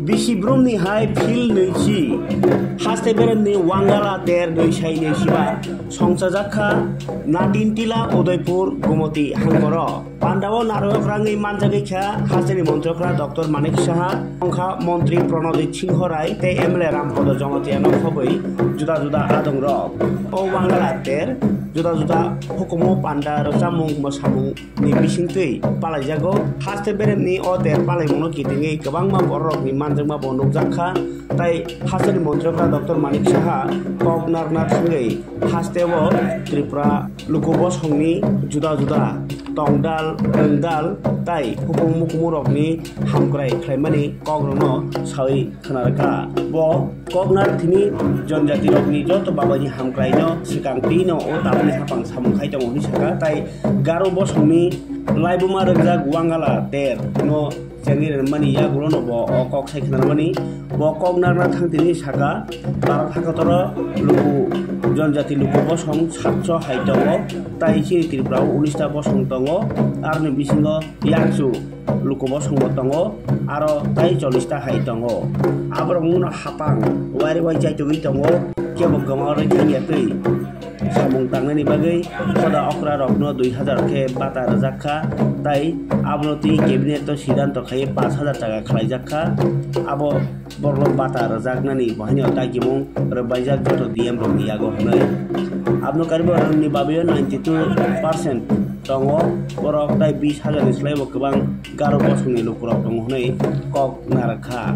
Bisibrumni hai phil neichi haste berenni wangala ter noisai neisiba songsajakha nadintila udaipur gumoti hangkoro Pandawo narok rangi manjagikha hasteni montrokra Dr. Manik Saha Songkha Montri Pranodit Singhorai te MLA Rampodo Jongatiano khoboi juda juda adong rok o wangala ter juda juda hukumo panda samung mosamung ni bisingtui palaijago haste berenni o ter palaimuno kitingi gobangma borok ni manjagma bondok jakha tai hasteni montrokra Dr. Manik Saha kognarna thangai hastewo Tripura lukubo songni juda juda tongdal rengdal tai hukum mukumurokni hamkrai khlaimani kogrongno sawi khnaraka bo kognar thini jonjati rokni joto babani hamkraino sikangtino o tabni hapang samung khaitong ni saka tai garo bosongni laibuma rengjak wangala ter no jangir mani ya gulono bo o kok sai khnarmani bo kognarna thangtini saka barak hakatoro luku जनजाति लुकु बसं 700 high दङ ताइ सिरि त्रिपुराव 19 टा बसं दङ आरो नि बिसिङो याक्सु लुकु बसं दङ आरो ताइ 40 टा हाइ दङ आब्रमुन हापां वारि वाइ जाइतुगि दङ केबो गमारै थांयाखै samung tangani bagai pada okra rokno 2000 ke bata rajakha tai abnoti cabinet to sidanto khai 5000 taka khlaijakha abo borlo bata rajaknani bahino takimung rebaijak joto dm rokni yago hnai abno karibo ni babayo 92% tongo borok tai 20000 ni slaibo kobang garo bosungni lukurok tongo hnai kok narakha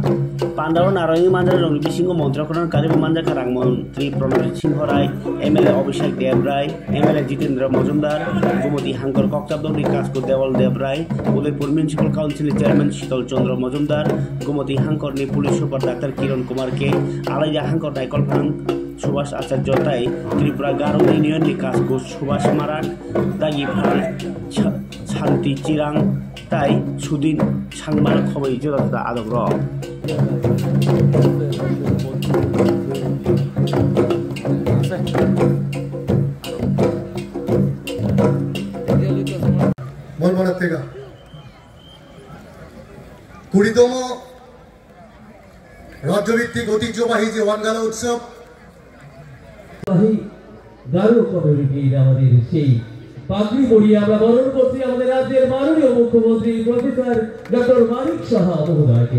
Pandawo narangi manjak rokni bisingo montrokron karibo manjak rang montri Pranodit Singhorai MLA Abhishek Debrai MLA Jitendra Majumdar Gumoti Hangkor Kokchabdogni Kaskur Dewal Debrai Udaipur Municipal Council Chairman Shital Chandra Majumdar Gumoti Hangkor ni Police Super Dr. Kiran Kumar K Alaija Hangkor Daikol Phang Subhash Acharya Tai Tripura Garo Union ni Kaskur Subhash Marak Dagi Phang Shanti Chirang Tai Sudin Sangmal Khoboi Jodata Adok Ro থেকে 20তম রাজ্যভিত্তিক ঐতিহ্যবাহী যে ওয়ানগালা উৎসব গারো কমিউনিটির আমাদের সেই পাগড়ি পরিয়ে আমরা বরণ করছি আমাদের রাজ্যের মাননীয় মুখ্যমন্ত্রী প্রফেসর ডক্টর মানিক সাহা মহোদয়কে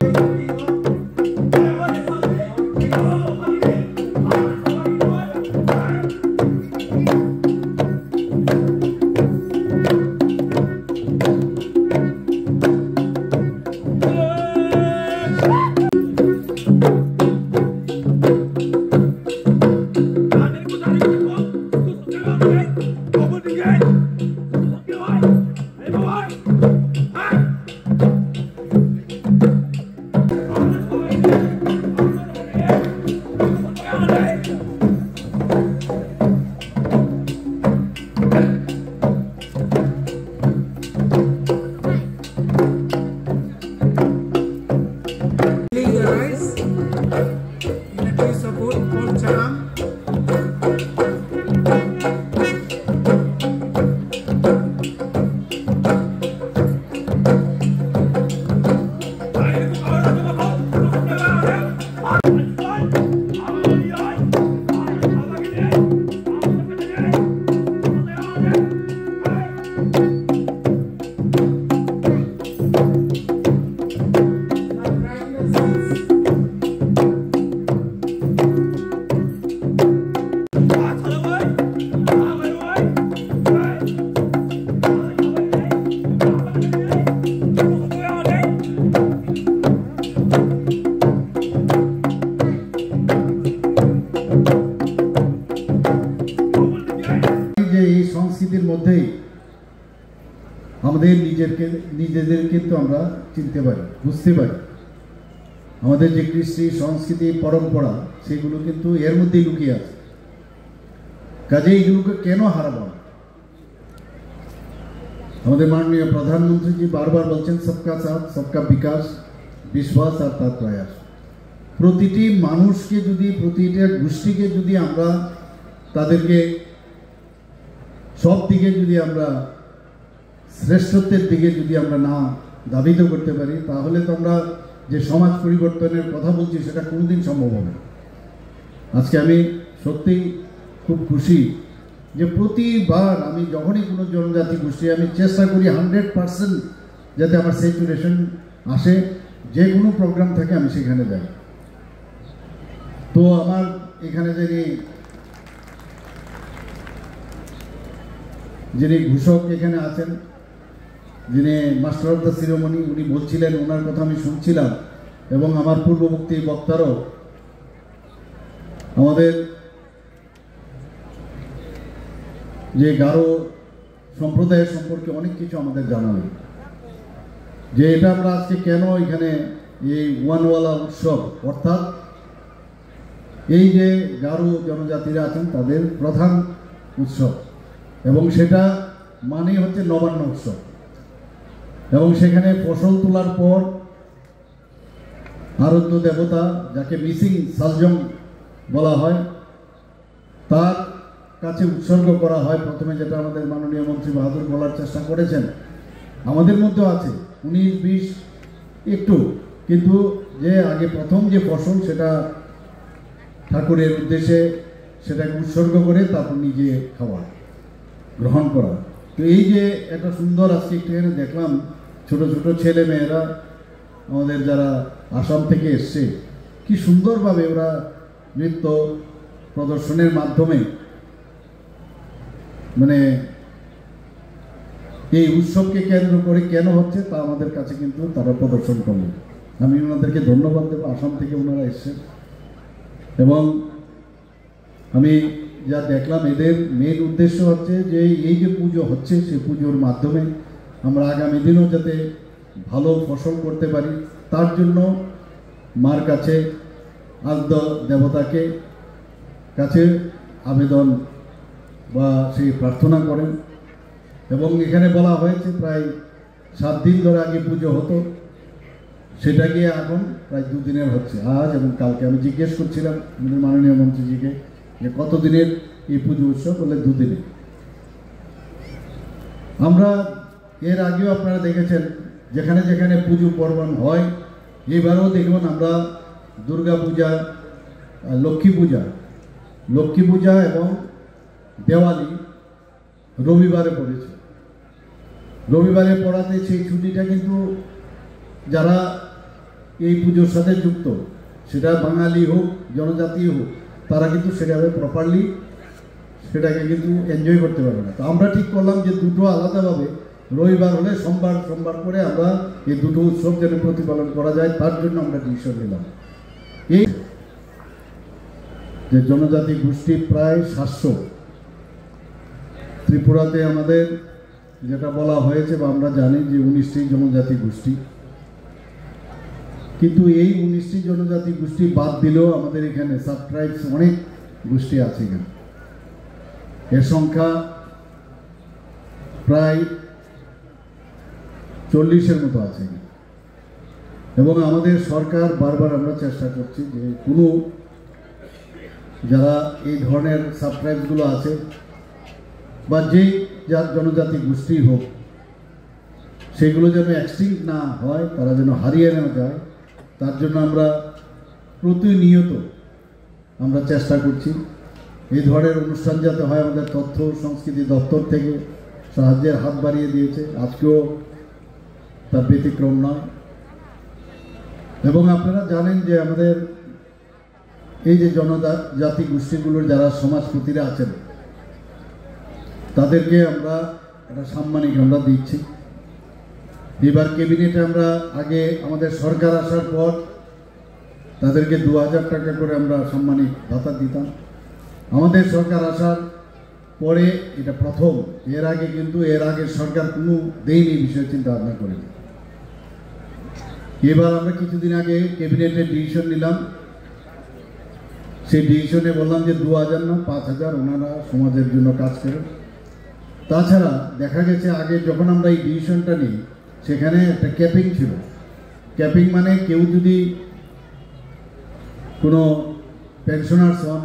আমাদের নিজেদেরকে তো আমরা চিনতে পারি বুঝতে পারি আমাদের যে কৃষ্টি সংস্কৃতি পরম্পরা সেগুলো কিন্তু এর মধ্যেই লুকিয়ে আছে কাজে এগুলোকে কেন হারাবো আমাদের মাননীয় প্রধানমন্ত্রী বারবার বলছেন সবকা সাথ সবকা বিকাশ বিশ্বাস আর তার প্রয়াস প্রতিটি মানুষকে যদি প্রতিটা গোষ্ঠীকে যদি আমরা তাদেরকে সব দিকে যদি আমরা শ্রেষ্ঠত্বের দিকে যদি আমরা না দাবিত করতে পারি তাহলে তো আমরা যে সমাজ পরিবর্তনের কথা বলছি সেটা কোনোদিন সম্ভব হবে। আজকে আমি সত্যিই খুব খুশি যে প্রতিবার আমি যখনই কোনো জনজাতি গোষ্ঠী আমি চেষ্টা করি 100% যাতে আমার স্যাচুরেশন আসে, যে কোনো প্রোগ্রাম থাকে আমি সেখানে যাই। তো আমার এখানে যিনি ঘোষক এখানে আছেন, যিনি মাস্টার অফ দ্য সিরিমনি, উনি বলছিলেন, ওনার কথা আমি শুনছিলাম, এবং আমার পূর্ববর্তী বক্তারও আমাদের যে গারো সম্প্রদায়ের সম্পর্কে অনেক কিছু আমাদের জানালেন, যে এটা আমরা আজকে কেন এখানে এই ওয়ানওয়ালা উৎসব, অর্থাৎ এই যে গারো জনজাতিরা আছেন তাদের প্রধান উৎসব, এবং সেটা মানে হচ্ছে নবান্ন উৎসব। এবং সেখানে ফসল তোলার পর আরাধ্য দেবতা, যাকে মিসিং সালজং বলা হয়, তার কাছে উৎসর্গ করা হয়। প্রথমে যেটা আমাদের মাননীয় মন্ত্রী বাহাদুর বলার চেষ্টা করেছেন, আমাদের মধ্যেও আছে 19-20 একটু, কিন্তু যে আগে প্রথম যে ফসল সেটা ঠাকুরের উদ্দেশ্যে সেটাকে উৎসর্গ করে তারপর নিজে খাওয়া, গ্রহণ করা। তো এই যে একটা সুন্দর আজকে এখানে দেখলাম ছোট ছোট ছেলে মেয়েরা আমাদের যারা আসাম থেকে এসছে, কি সুন্দরভাবে ওরা নৃত্য প্রদর্শনের মাধ্যমে মানে এই উৎসবকে কেন্দ্র করে কেন হচ্ছে তা আমাদের কাছে কিন্তু তারা প্রদর্শন করলেন। আমি ওনাদেরকে ধন্যবাদ দেবো, আসাম থেকে ওনারা এসছেন। এবং আমি যা দেখলাম এদের মেন উদ্দেশ্য হচ্ছে যে এই যে পুজো হচ্ছে সেই পুজোর মাধ্যমে আমরা আগামী দিনও যাতে ভালো ফসল করতে পারি, তার জন্য মার কাছে, আদ্য দেবতাকে কাছে আবেদন বা সেই প্রার্থনা করেন। এবং এখানে বলা হয়েছে প্রায় 7 দিন ধরে আগে পুজো হতো, সেটা গিয়ে এখন প্রায় 2 দিনের হচ্ছে, আজ এবং কালকে। আমি জিজ্ঞেস করছিলাম আমাদের মাননীয় মন্ত্রীজিকে যে কত দিনের এই পুজো উৎসব, বলে 2 দিনে। আমরা এর আগেও আপনারা দেখেছেন যেখানে যেখানে পুজো পর্বণ হয়, এবারও দেখবেন আমরা দুর্গা পূজা, লক্ষ্মী পূজা এবং দেওয়ালি রবিবারে পড়েছে। রবিবারে পড়াতে সেই ছুটিটা কিন্তু যারা এই পুজোর সাথে যুক্ত, সেটা বাঙালি হোক জনজাতি হোক, তারা কিন্তু সেটাকে প্রপারলি সেটাকে কিন্তু এনজয় করতে পারবে না। তো আমরা ঠিক করলাম যে দুটো আলাদাভাবে, রবিবার হলে সোমবার করে আমরা এই দুটো উৎসব যেন প্রতিপালন করা যায়, তার জন্য আমরা ডিসিশন নিলাম। এই যে জনজাতি গোষ্ঠী প্রায় 700, ত্রিপুরাতে আমাদের যেটা বলা হয়েছে বা আমরা জানি যে 19টি জনজাতি গোষ্ঠী, কিন্তু এই 19টি জনজাতি গোষ্ঠী বাদ দিলেও আমাদের এখানে সাব ট্রাইবস অনেক গোষ্ঠী আছে। এখানে এর সংখ্যা প্রায় 40-এর মতো আছে। এবং আমাদের সরকার বারবার আমরা চেষ্টা করছি যে কোনো যারা এই ধরনের সাব ট্রাইবসগুলো আছে বা যেই যার জনজাতি গোষ্ঠী হোক, সেগুলো যেন এক্সটিংক্ট না হয়, তারা যেন হারিয়ে না যায়, তার জন্য আমরা প্রতিনিয়ত আমরা চেষ্টা করছি। এই ধরনের অনুষ্ঠান যাতে হয়, আমাদের তথ্য সংস্কৃতি দপ্তর থেকে সাহায্যের হাত বাড়িয়ে দিয়েছে, আজকেও তার ব্যতিক্রম নয়। এবং আপনারা জানেন যে আমাদের এই যে জনজাতি গোষ্ঠীগুলোর যারা সমাজপতিরা আছেন, তাদেরকে আমরা একটা সাম্মানিক আমরা দিচ্ছি। এবার ক্যাবিনেটে আমরা আগে আমাদের সরকার আসার পর তাদেরকে 2000 টাকা করে আমরা সাম্মানিক ভাতা দিতাম। আমাদের সরকার আসার পরে এটা প্রথম, এর আগে কিন্তু এর আগের সরকার কোনো দেয়নি, বিষয়ে চিন্তা ভাবনা করেনি। এবার আমরা কিছুদিন আগে ক্যাবিনেটে ডিসিশন নিলাম, সেই ডিসিশনে বললাম যে 2000 না 5000 ওনারা সমাজের জন্য কাজ করেন। তাছাড়া দেখা গেছে আগে যখন আমরা এই ডিসিশনটা নিই, সেখানে একটা ক্যাপিং ছিল। ক্যাপিং মানে কেউ যদি কোনো পেনশনার্স হন,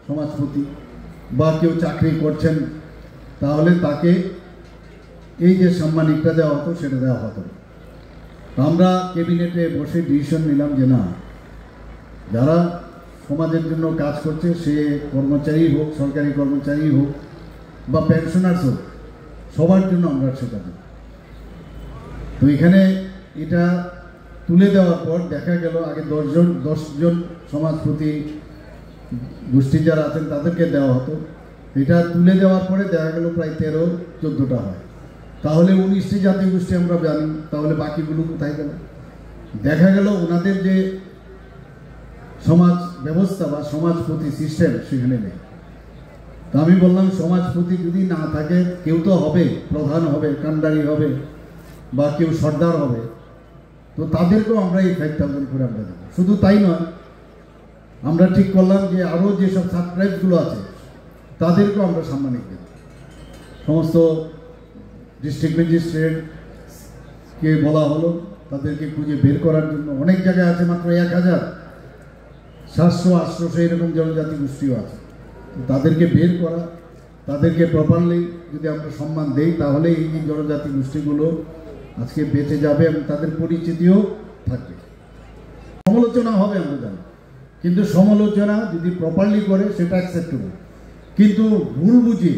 সমাজপতি বা কেউ চাকরি করছেন, তাহলে তাকে এই যে সাম্মানিকটা দেওয়া হতো সেটা দেওয়া হতো। আমরা ক্যাবিনেটে বসে ডিসিশন নিলাম যে না, যারা সমাজের জন্য কাজ করছে, সে কর্মচারী হোক, সরকারি কর্মচারী হোক বা পেনশনার্স হোক, সবার জন্য আমরা সেটা দিই। তো এখানে এটা তুলে দেওয়ার পর দেখা গেল আগে 10জন সমাজপতি গোষ্ঠী যারা আছেন তাদেরকে দেওয়া হতো। এটা তুলে দেওয়ার পরে দেখা গেল প্রায় 13-14টা হয়। তাহলে 19টি জাতীয় গোষ্ঠী আমরা জানি, তাহলে বাকিগুলো কোথায় গেল? দেখা গেল ওনাদের যে সমাজ ব্যবস্থা বা সমাজপতি সিস্টেম সেখানে নেই। তো আমি বললাম সমাজপতি যদি না থাকে, কেউ তো হবে, প্রধান হবে, কান্ডারি হবে বা কেউ সর্দার হবে, তো তাদেরকেও আমরা এই 5,000 করে আমরা দেবো। শুধু তাই নয়, আমরা ঠিক করলাম যে আরও যেসব সাবস্ক্রাইবগুলো আছে তাদেরকেও আমরা সাম্মানিক দেব। সমস্ত ডিস্ট্রিক্ট ম্যাজিস্ট্রেটকে বলা হলো তাদেরকে খুঁজে বের করার জন্য। অনেক জায়গায় আছে মাত্র 1,000, 700, 800 এরকম জনজাতি গোষ্ঠীও আছে। তাদেরকে বের করা, তাদেরকে প্রপারলি যদি আমরা সম্মান দেই, তাহলে এই জনজাতি গোষ্ঠীগুলো আজকে বেঁচে যাবে এবং তাদের পরিচিতিও থাকবে। সমালোচনা হবে আমরা জানি, কিন্তু সমালোচনা যদি প্রপারলি করে সেটা অ্যাকসেপ্টেবল। কিন্তু ভুল বুঝে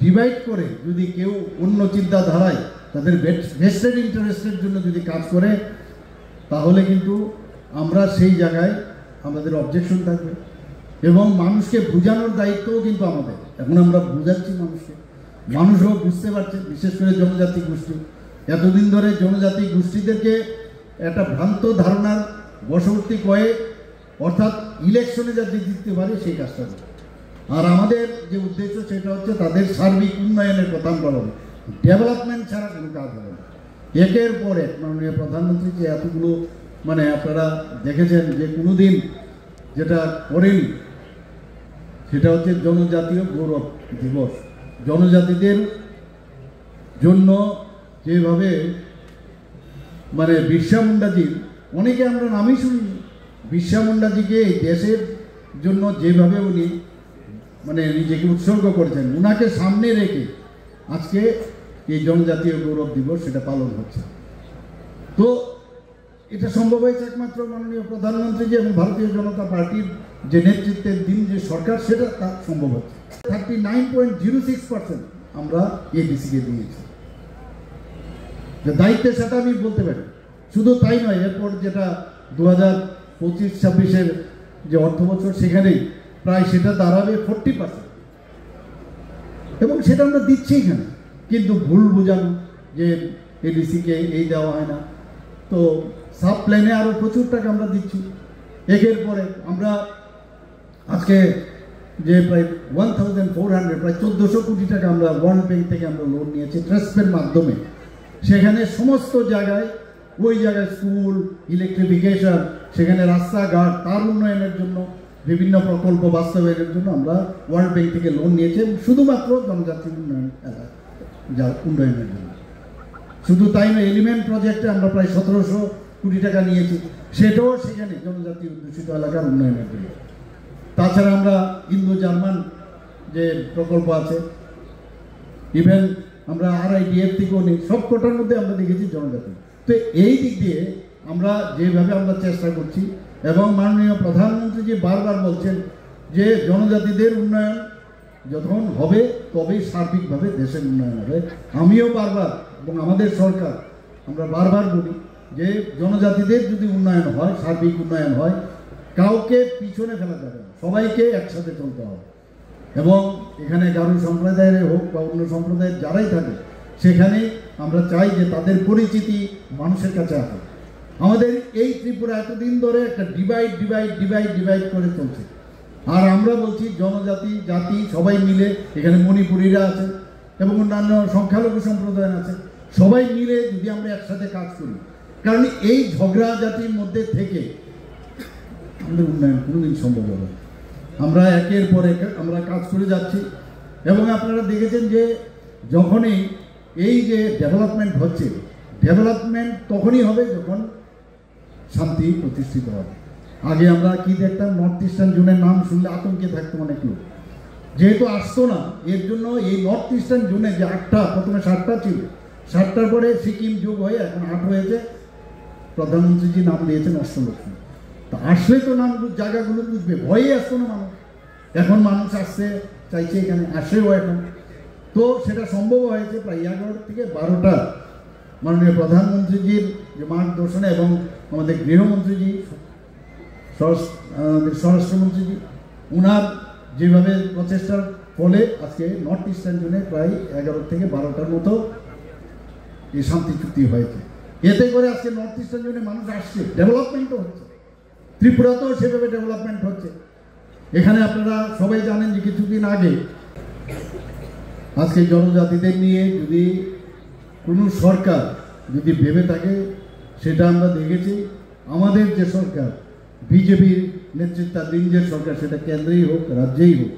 ডিভাইড করে যদি কেউ অন্য চিন্তাধারায় তাদের ভেস্টেড ইন্টারেস্টের জন্য যদি কাজ করে, তাহলে কিন্তু আমরা সেই জায়গায় আমাদের অবজেকশন থাকবে। এবং মানুষকে বোঝানোর দায়িত্বও কিন্তু আমাদের। এখন আমরা বোঝাচ্ছি মানুষকে, মানুষও বুঝতে পারছে, বিশেষ করে জনজাতি গোষ্ঠী। এতদিন ধরে জনজাতি গোষ্ঠীদেরকে একটা ভ্রান্ত ধারণার বশবর্তী করে, অর্থাৎ ইলেকশনে যাতে জিততে পারে সেই কাজটা করে। আর আমাদের যে উদ্দেশ্য সেটা হচ্ছে তাদের সার্বিক উন্নয়নের কথা আমরা বলি। ডেভেলপমেন্ট ছাড়া কোনো কাজ হবে না। একের পর এক মাননীয় প্রধানমন্ত্রী যে এতগুলো আপনারা দেখেছেন যে কোনোদিন যেটা করেনি, সেটা হচ্ছে জনজাতীয় গৌরব দিবস। জনজাতিদের জন্য যেভাবে বিরসা মুন্ডাজির, অনেকে আমরা নামই শুনিনি, বিরসা মুন্ডাজিকে এই দেশের জন্য যেভাবে উনি নিজেকে উৎসর্গ করেছেন, উনাকে সামনে রেখে আজকে এই জনজাতীয় গৌরব দিবস সেটা পালন হচ্ছে। তো এটা সম্ভব হয়েছে একমাত্র মাননীয় প্রধানমন্ত্রী এবং ভারতীয় জনতা পার্টির যে নেতৃত্বের দিন যে সরকার, সেটা তা সম্ভব হচ্ছে। 39.06% আমরা এডিসিকে দিয়েছি। দায়িত্বের সাথে আমি বলতে পারি। শুধু তাই নয়, এরপর যেটা 2025-26 যে অর্থ বছর, সেখানেই প্রায় সেটা দাঁড়াবে 40%, এবং সেটা আমরা দিচ্ছি এখানে। কিন্তু ভুল বোঝানো যে এডিসিকে এই দেওয়া হয় না, তো সাব প্ল্যানে আরও প্রচুর টাকা আমরা দিচ্ছি। একের পরে আমরা আজকে যে প্রায় 1,400, প্রায় 1,400 কোটি টাকা আমরা ওয়ার্ল্ড ব্যাংক থেকে আমরা লোন নিয়েছি ট্রাস্টের মাধ্যমে। সেখানে সমস্ত জায়গায়, ওই জায়গায় স্কুল, ইলেকট্রিফিকেশন, সেখানে রাস্তাঘাট, তার উন্নয়নের জন্য বিভিন্ন প্রকল্প বাস্তবায়নের জন্য আমরা ওয়ার্ল্ড ব্যাংক থেকে লোন নিয়েছি, শুধুমাত্র জনজাতি উন্নয়নের জন্য। শুধু তাই নয়, এলিমেন্ট প্রজেক্টে আমরা প্রায় 1,700 কোটি টাকা নিয়েছি, সেটাও সেখানে জনজাতি অধ্যুষিত এলাকার উন্নয়নের জন্য। তাছাড়া আমরা ইন্দো জার্মান যে প্রকল্প আছে, ইভেন আমরা RIDF থেকেও নিই, সব কোটার মধ্যে আমরা দেখেছি জনজাতি। তো এই দিক দিয়ে আমরা যেভাবে আমরা চেষ্টা করছি, এবং মাননীয় প্রধানমন্ত্রী যে বারবার বলছেন যে জনজাতিদের উন্নয়ন যখন হবে তবেই সার্বিকভাবে দেশের উন্নয়ন হবে। আমিও বারবার এবং আমাদের সরকার আমরা বারবার বলি যে জনজাতিদের যদি উন্নয়ন হয়, সার্বিক উন্নয়ন হয়, কাউকে পিছনে ফেলা যাবে না, সবাইকে একসাথে চলতে হবে। এবং এখানে গারো সম্প্রদায়ের হোক বা অন্য সম্প্রদায়ের যারাই থাকে, সেখানে আমরা চাই যে তাদের পরিচিতি মানুষের কাছে আসে। আমাদের এই ত্রিপুরা এতদিন ধরে একটা ডিভাইড করে চলছে। আর আমরা বলছি জনজাতি জাতি সবাই মিলে, এখানে মণিপুরীরা আছে এবং অন্যান্য সংখ্যালঘু সম্প্রদায় আছে, সবাই মিলে যদি আমরা একসাথে কাজ করি, কারণ এই ঝগড়া জাতির মধ্যে থেকে আমাদের উন্নয়ন কোনোদিন সম্ভব হবে। আমরা একের পর এক আমরা কাজ করে যাচ্ছি, এবং আপনারা দেখেছেন যে যখনই এই যে ডেভেলপমেন্ট হচ্ছে, ডেভেলপমেন্ট তখনই হবে যখন শান্তি প্রতিষ্ঠিত হবে। আগে আমরা কি দেখতাম, নর্থ ইস্টার্ন জোনের নাম শুনলে আতঙ্কে থাকতো অনেক লোক, যেহেতু আসতো না। এর জন্য এই নর্থ ইস্টার্ন জোনে যে 8টা, প্রথমে 7টা ছিল, 7টার পরে সিকিম যোগ হয়ে এখন 8 হয়েছে, প্রধানমন্ত্রীজি নাম দিয়েছেন অষ্টলক্ষ্মী। তা আসলে তো নাম জায়গাগুলো বুঝবে, ভয়ে আসতো না মানুষ। এখন মানুষ আসছে, চাইছে, এখানে আসেও এখন। তো সেটা সম্ভব হয়েছে প্রায় 11 থেকে 12টা মাননীয় প্রধানমন্ত্রীজির যে মার্গদর্শনে এবং আমাদের গৃহমন্ত্রীজি, স্বরাষ্ট্রমন্ত্রীজি, ওনার যেভাবে প্রচেষ্টার ফলে আজকে নর্থ ইস্টার্ন জোনে প্রায় 11 থেকে 12টার মতো এই শান্তি চুক্তি হয়েছে। এতে করে আজকে নর্থ ইস্টার্ন জোনে মানুষ আসছে, ডেভেলপমেন্টও হচ্ছে। ত্রিপুরাতেও সেভাবে ডেভেলপমেন্ট হচ্ছে। এখানে আপনারা সবাই জানেন যে কিছুদিন আগে আজকে জনজাতিদের নিয়ে যদি কোনো সরকার যদি ভেবে থাকে, সেটা আমরা দেখেছি। আমাদের যে সরকার, বিজেপির নেতৃত্বাধীন যে সরকার, সেটা কেন্দ্রেই হোক রাজ্যেই হোক,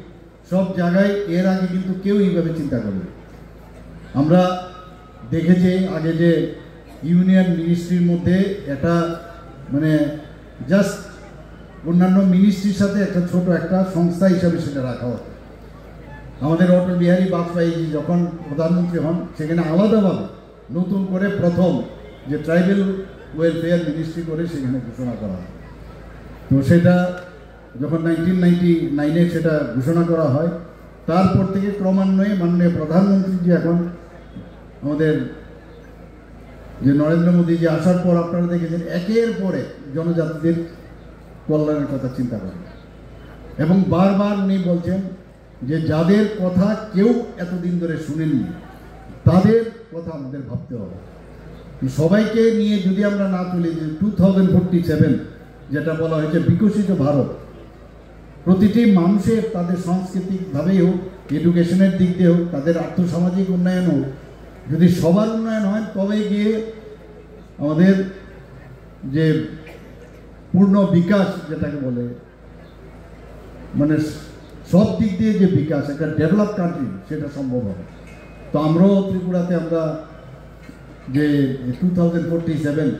সব জায়গায় এর আগে কিন্তু কেউ এইভাবে চিন্তা করে। আমরা দেখেছি আগে যে ইউনিয়ন মিনিস্ট্রির মধ্যে একটা মানে জাস্ট অন্যান্য মিনিস্ট্রির সাথে একটা ছোট একটা সংস্থা হিসাবে সেটা রাখা হতো। আমাদের অটল বিহারী বাজপেয়ী যখন প্রধানমন্ত্রী হন, সেখানে আলাদাভাবে নতুন করে প্রথম যে ট্রাইবেল ওয়েলফেয়ার মিনিস্ট্রি করে সেখানে ঘোষণা করা হয়। তো সেটা যখন 1999-এ সেটা ঘোষণা করা হয়, তারপর থেকে ক্রমান্বয়ে মাননীয় প্রধানমন্ত্রী যে এখন আমাদের যে নরেন্দ্র মোদীজি আসার পর আপনারা দেখেছেন একের পরে জনজাতিদের কল্যাণের কথা চিন্তা করেন এবং বারবার উনি বলছেন যে যাদের কথা কেউ এতদিন ধরে শুনেননি তাদের কথা আমাদের ভাবতে হবে। সবাইকে নিয়ে যদি আমরা না চলি, যে 2047 যেটা বলা হয়েছে বিকশিত ভারত, প্রতিটি মানুষের তাদের সাংস্কৃতিকভাবেই হোক, এডুকেশনের দিক দিয়ে হোক, তাদের আর্থসামাজিক উন্নয়ন হোক, যদি সবার উন্নয়ন হয় তবে গিয়ে আমাদের যে পূর্ণ বিকাশ যেটাকে বলে, মানে সব দিক দিয়ে যে বিকাশ, একটা ডেভেলপ কান্ট্রি, সেটা সম্ভব হবে। তো আমরাও ত্রিপুরাতে আমরা যে 2047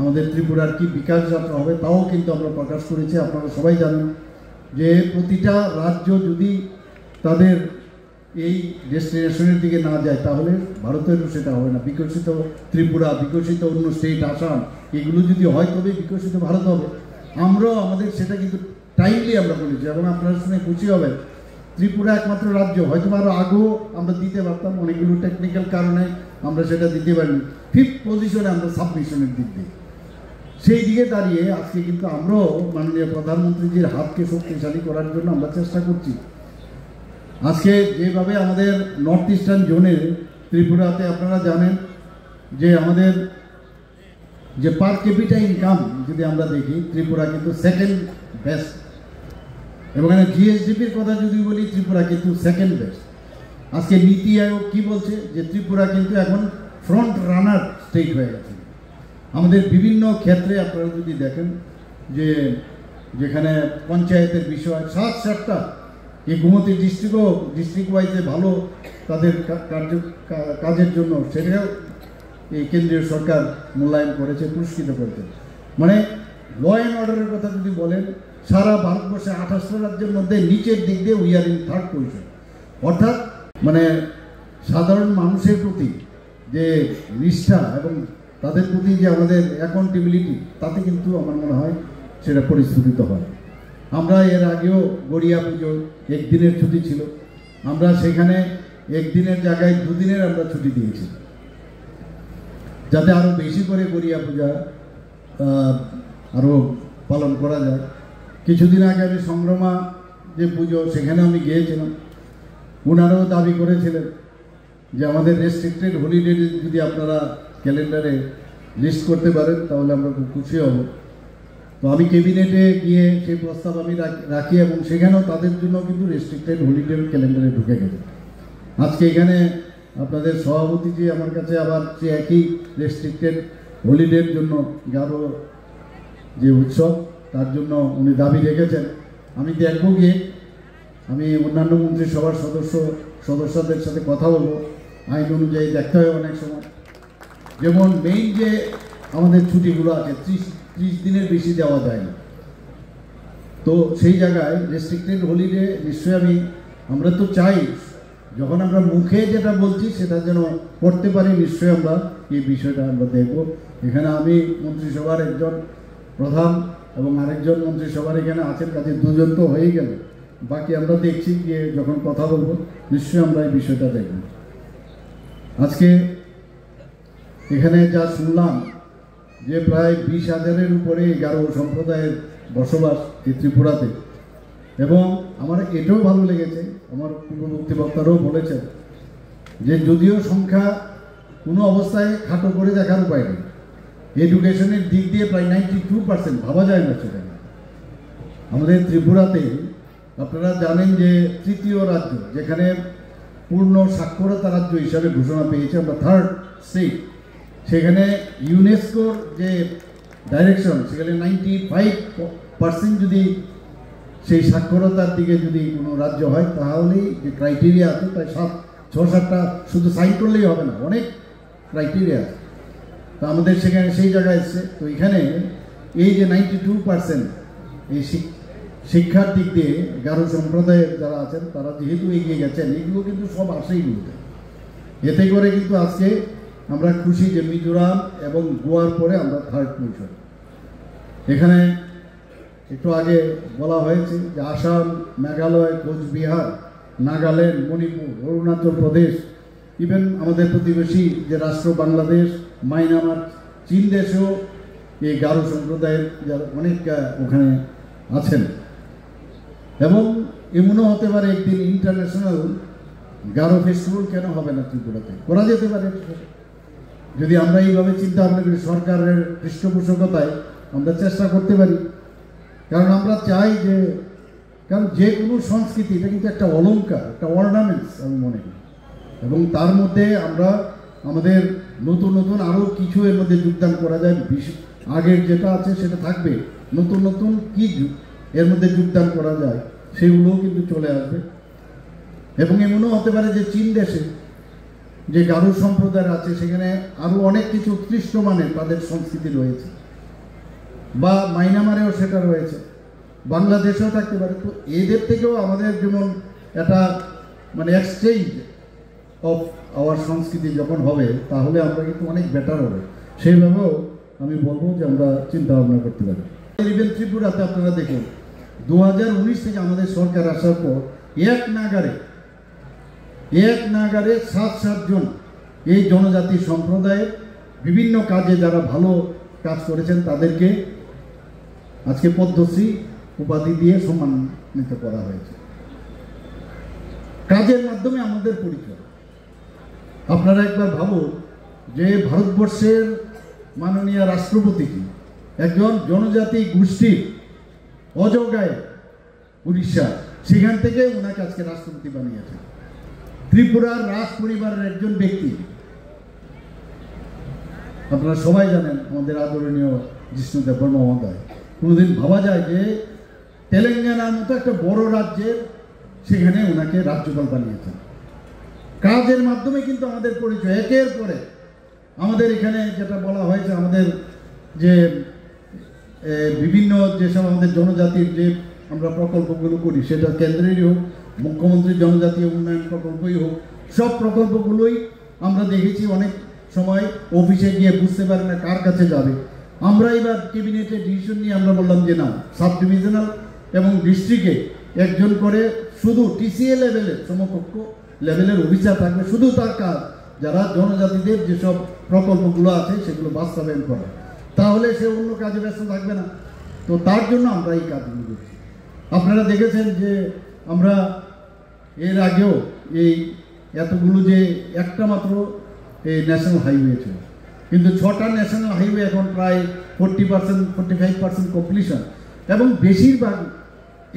আমাদের ত্রিপুরার কি বিকাশ যাত্রা হবে তাও কিন্তু আমরা প্রকাশ করেছি। আপনারা সবাই জানেন যে প্রতিটা রাজ্য যদি তাদের এই ডেস্টিনেশনের দিকে না যায় তাহলে ভারতেরও সেটা হবে না। বিকশিত ত্রিপুরা, বিকশিত অন্য স্টেট, আসাম, এগুলো যদি হয় তবে বিকশিত ভারত হবে। আমরাও আমাদের সেটা কিন্তু টাইমলি আমরা করেছি এবং আপনারা শুনে খুশি হবেন, ত্রিপুরা একমাত্র রাজ্য, হয়তো আরও আগেও আমরা দিতে পারতাম, অনেকগুলো টেকনিক্যাল কারণে আমরা সেটা দিতে পারিনি। 5th পজিশনে আমরা সাবমিশনের দিক দিয়ে, সেই দিকে দাঁড়িয়ে আজকে কিন্তু আমরাও মাননীয় প্রধানমন্ত্রীজির হাতকে শক্তিশালী করার জন্য আমরা চেষ্টা করছি। আজকে যেভাবে আমাদের নর্থ ইস্টার্ন জোনের ত্রিপুরাতে আপনারা জানেন যে আমাদের যে পার ক্যাপিটা ইনকাম যদি আমরা দেখি, ত্রিপুরা কিন্তু সেকেন্ড বেস্ট, এবং এখানে জিএসডিপির কথা যদি বলি ত্রিপুরা কিন্তু সেকেন্ড বেস্ট। আজকে নীতি আয়োগ কি বলছে যে ত্রিপুরা কিন্তু এখন ফ্রন্ট রানার স্টেট হয়ে গেছে। আমাদের বিভিন্ন ক্ষেত্রে আপনারা যদি দেখেন যে যেখানে পঞ্চায়েতের বিষয় 7-7টা, এই গোমতী ডিস্ট্রিক্ট ওয়াইজে ভালো তাদের কাজের জন্য সেটাও এই কেন্দ্রীয় সরকার মূল্যায়ন করেছে, পুরস্কৃত করেছে। মানে ল অ্যান্ড অর্ডারের কথা যদি বলেন, সারা ভারতবর্ষে 28টা রাজ্যের মধ্যে নিচের দিক দিয়ে we are in 3rd position. অর্থাৎ মানে সাধারণ মানুষের প্রতি যে নিষ্ঠা এবং তাদের প্রতি যে আমাদের অ্যাকাউন্টেবিলিটি, তাতে কিন্তু আমার মনে হয় সেটা পরিস্ফুটিত হয়। আমরা এর আগেও গড়িয়া পুজো 1 দিনের ছুটি ছিল, আমরা সেখানে 1 দিনের জায়গায় 2 দিনের আমরা ছুটি দিয়েছি, যাতে আরও বেশি করে গড়িয়া পূজা আরও পালন করা যায়। কিছুদিন আগে আমি সংগ্রামা যে পুজো, সেখানেও আমি গিয়েছিলাম। ওনারাও দাবি করেছিলেন যে আমাদের রেস্ট্রিক্টেড হলিডে যদি আপনারা ক্যালেন্ডারে লিস্ট করতে পারেন তাহলে আমরা খুব খুশি হব। তো আমি ক্যাবিনেটে গিয়ে সেই প্রস্তাব আমি রাখি এবং সেখানেও তাদের জন্য কিন্তু রেস্ট্রিক্টেড হলিডে ক্যালেন্ডারে ঢুকে গেছে। আজকে এখানে আপনাদের সভাপতিজি আমার কাছে আবার সে একই রেস্ট্রিক্টেড হলিডের জন্য গারো যে উৎসব, তার জন্য উনি দাবি রেখেছেন। আমি দেখব গিয়ে, আমি অন্যান্য মন্ত্রিসভার সদস্যদের সাথে কথা বলবো। আইন অনুযায়ী দেখতে হয় অনেক সময়, যেমন মেইন যে আমাদের ছুটিগুলো আছে 30 দিনের বেশি দেওয়া যায় না। তো সেই জায়গায় রেস্ট্রিক্টেড হলিডে নিশ্চয়ই আমরা তো চাই যখন আমরা মুখে যেটা বলছি সেটা যেন করতে পারি, নিশ্চয়ই আমরা এই বিষয়টা আমরা দেখব। এখানে আমি মন্ত্রিসভার একজন প্রধান এবং আরেকজন মন্ত্রিসভার এখানে আছেন, কাজে দুজন তো হয়ে গেল, বাকি আমরা দেখছি যে যখন কথা বলবো নিশ্চয়ই আমরা এই বিষয়টা দেখব। আজকে এখানে যা শুনলাম যে প্রায় 20,000-এর উপরে 11 সম্প্রদায়ের বসবাস এই ত্রিপুরাতে, এবং আমার এটাও ভালো লেগেছে, আমার পূর্ববর্তী বক্তারাও বলেছেন যে যদিও সংখ্যা কোনো অবস্থায় খাটো করে দেখার উপায় নেই, এডুকেশনের দিক দিয়ে প্রায় 92%, ভাবা যায় না সেখানে। আমাদের ত্রিপুরাতে আপনারা জানেন যে তৃতীয় রাজ্য, যেখানে পূর্ণ সাক্ষরতা রাজ্য হিসাবে ঘোষণা পেয়েছে, আমরা 3rd স্টেট, সেখানে ইউনেস্কোর যে ডাইরেকশন, সেখানে 95% যদি সেই সাক্ষরতার দিকে যদি কোনো রাজ্য হয়, তাহলেই যে ক্রাইটেরিয়া আছে প্রায় 6-7টা শুধু সাইন করলেই হবে না, অনেক ক্রাইটেরিয়া আছে। তো আমাদের সেখানে সেই জায়গায় এসছে। তো এখানে এই যে 92% এই শিক্ষার দিক দিয়ে 11 সম্প্রদায়ের যারা আছেন তারা যেহেতু এগিয়ে গেছেন, এগুলো কিন্তু সব আসে এগুলোতে। এতে করে কিন্তু আজকে আমরা খুশি যে মিজোরাম এবং গোয়ার পরে আমরা 3rd পজিশন। এখানে একটু আগে বলা হয়েছে যে আসাম, মেঘালয়, কোচবিহার, নাগাল্যান্ড, মণিপুর, অরুণাচল প্রদেশ, ইভেন আমাদের প্রতিবেশী যে রাষ্ট্র বাংলাদেশ, মায়ানমার, চীন দেশেও এই 11 সম্প্রদায়ের যারা অনেক ওখানে আছেন। এবং এমনও হতে পারে একদিন ইন্টারন্যাশনাল 11 ফেস্টিভ্যাল কেন হবে না ত্রিপুরাতে, করা যেতে পারে যদি আমরা এইভাবে চিন্তা ভাবনা করি, সরকারের পৃষ্ঠপোষকতায় আমরা চেষ্টা করতে পারি। কারণ আমরা চাই যে, কারণ যে কোনো সংস্কৃতি এটা কিন্তু একটা অলংকার, একটা অর্নামেন্টস আমি মনে করি, এবং তার মধ্যে আমরা আমাদের নতুন নতুন আরও কিছু এর মধ্যে যোগদান করা যায়। আগের যেটা আছে সেটা থাকবে, নতুন নতুন কি এর মধ্যে যোগদান করা যায় সেগুলোও কিন্তু চলে আসবে। এবং এমনও হতে পারে যে চীন দেশে যে 11 সম্প্রদায় আছে সেখানে আরও অনেক কিছু উৎকৃষ্ট মানের তাদের সংস্কৃতি রয়েছে, বা মায়ানমারেও সেটা রয়েছে, বাংলাদেশেও থাকতে পারে। তো এদের থেকেও আমাদের যেমন একটা মানে এক্সচেঞ্জ অফ আওয়ার সংস্কৃতি যখন হবে, তাহলে আমরা কিন্তু অনেক বেটার হবে। সেইভাবেও আমি বলবো যে আমরা চিন্তা ভাবনা করতে পারি। ইভেন ত্রিপুরাতে আপনারা দেখুন 2019 থেকে আমাদের সরকার আসার পর এক নাগারে 7 জন এই জনজাতি সম্প্রদায়ের বিভিন্ন কাজে যারা ভালো কাজ করেছেন তাদেরকে আজকে পদ্মশ্রী উপাধি দিয়ে সম্মানিত করা হয়েছে। কাজের মাধ্যমে আমাদের পরিচয়। আপনারা একবার ভাবুন যে ভারতবর্ষের মাননীয় রাষ্ট্রপতি একজন জনজাতি গোষ্ঠীর অজগায় উড়িষ্যা, সেখান থেকে ওনাকে আজকে রাষ্ট্রপতি বানিয়েছেন। ত্রিপুরার রাজ পরিবারের একজন ব্যক্তি, আপনারা সবাই জানেন আমাদের আদরণীয় জিষ্ণুদেব বর্মা মহোদয়। কোনোদিন ভাবা যায় যে তেলেঙ্গানার মতো একটা বড় রাজ্যের সেখানে ওনাকে রাজ্যপাল বানিয়েছেন। কাজের মাধ্যমে কিন্তু আমাদের পরিচয় একের পরে। আমাদের এখানে যেটা বলা হয়েছে, আমাদের যে বিভিন্ন যেসব আমাদের জনজাতির যে আমরা প্রকল্পগুলো করি, সেটা কেন্দ্রেরই হোক, মুখ্যমন্ত্রী জনজাতীয় উন্নয়ন প্রকল্পই হোক, সব প্রকল্পগুলোই আমরা দেখেছি অনেক সময় অফিসে গিয়ে বুঝতে পারে না কার কাছে যাবে। আমরা এবার ক্যাবিনেটে ডিসিশন নিয়ে আমরা বললাম যে না, সাব ডিভিশনাল এবং ডিস্ট্রিক্টে একজন করে শুধু টিসিএ লেভেলের সমকক্ষ লেভেলের অফিসার থাকবে, শুধু তার কাজ যারা জনজাতিদের যেসব প্রকল্পগুলো আছে সেগুলো বাস্তবায়ন করা, তাহলে সে অন্য কাজে ব্যস্ত থাকবে না। তো তার জন্য আমরা এই কাজগুলো করছি। আপনারা দেখেছেন যে আমরা এর আগেও এই এতগুলো যে একটা মাত্র এই ন্যাশনাল হাইওয়ে ছিল, কিন্তু 6টা ন্যাশনাল হাইওয়ে এখন প্রায় 45% কমপ্লিশন, এবং বেশিরভাগ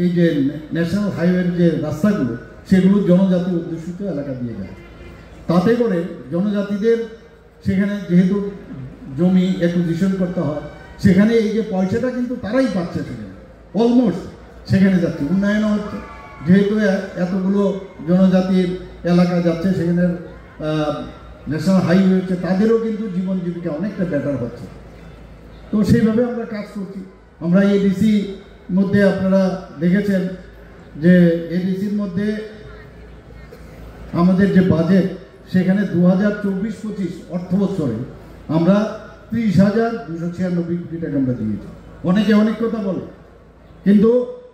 এই যে ন্যাশনাল হাইওয়ের যে রাস্তাগুলো সেগুলো জনজাতি অধ্যুষিত এলাকা দিয়ে যায়। তাতে করে জনজাতিদের সেখানে যেহেতু জমি অ্যাকুইজিশন করতে হয়, সেখানে এই যে পয়সাটা কিন্তু তারাই পাচ্ছে, সেখানে অলমোস্ট সেখানে যাচ্ছে, উন্নয়নও হচ্ছে। যেহেতু এতগুলো জনজাতির এলাকা যাচ্ছে, সেখানে ন্যাশনাল হাইওয়ে হচ্ছে, তাদেরও কিন্তু জীবন জীবিকা অনেকটা বেটার হচ্ছে। তো সেইভাবে আমরা কাজ করছি। আমরা এডিসি মধ্যে আপনারা দেখেছেন যে এডিসির মধ্যে আমাদের যে বাজেট, সেখানে 2024-25 অর্থ বছরে আমরা 30,296 কোটি টাকা আমরা দিয়েছি। অনেকে অনেক কথা বলে, কিন্তু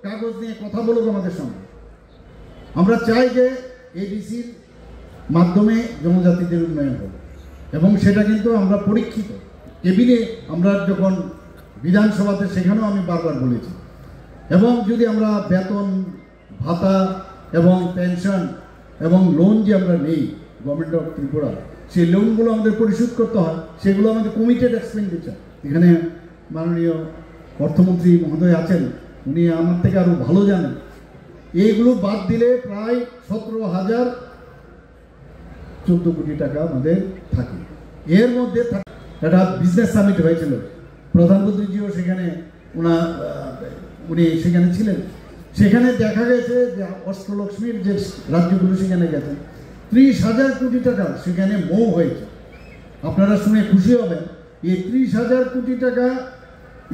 কাগজ নিয়ে কথা বলুক আমাদের সঙ্গে। আমরা চাই যে এডিসির মাধ্যমে জনজাতিদের উন্নয়ন হবে, এবং সেটা কিন্তু আমরা পরীক্ষিত। কেবিনে আমরা যখন বিধানসভাতে, সেখানেও আমি বারবার বলেছি। এবং যদি আমরা বেতন ভাতা এবং পেনশন এবং লোন যে আমরা নেই গভর্নমেন্ট অফ ত্রিপুরা, সেই লোনগুলো আমাদের পরিশোধ করতে হয়, সেগুলো আমাদের কমিটেড এক্সপেন্ডিচার। এখানে মাননীয় অর্থমন্ত্রী মহোদয় আছেন, উনি আমার থেকে আরও ভালো জানেন। এইগুলো বাদ দিলে প্রায় 17,014 কোটি টাকা আমাদের থাকে। এর মধ্যে একটা বিজনেস সামিট হয়েছিল, প্রধানমন্ত্রীজিও সেখানে উনি সেখানে ছিলেন। সেখানে দেখা গেছে যে অষ্টলক্ষ্মীর যে রাজ্যগুলো সেখানে গেছেন, 30,000 কোটি টাকা সেখানে মৌ হয়েছে। আপনারা শুনে খুশি হবেন, এই 30,000 কোটি টাকা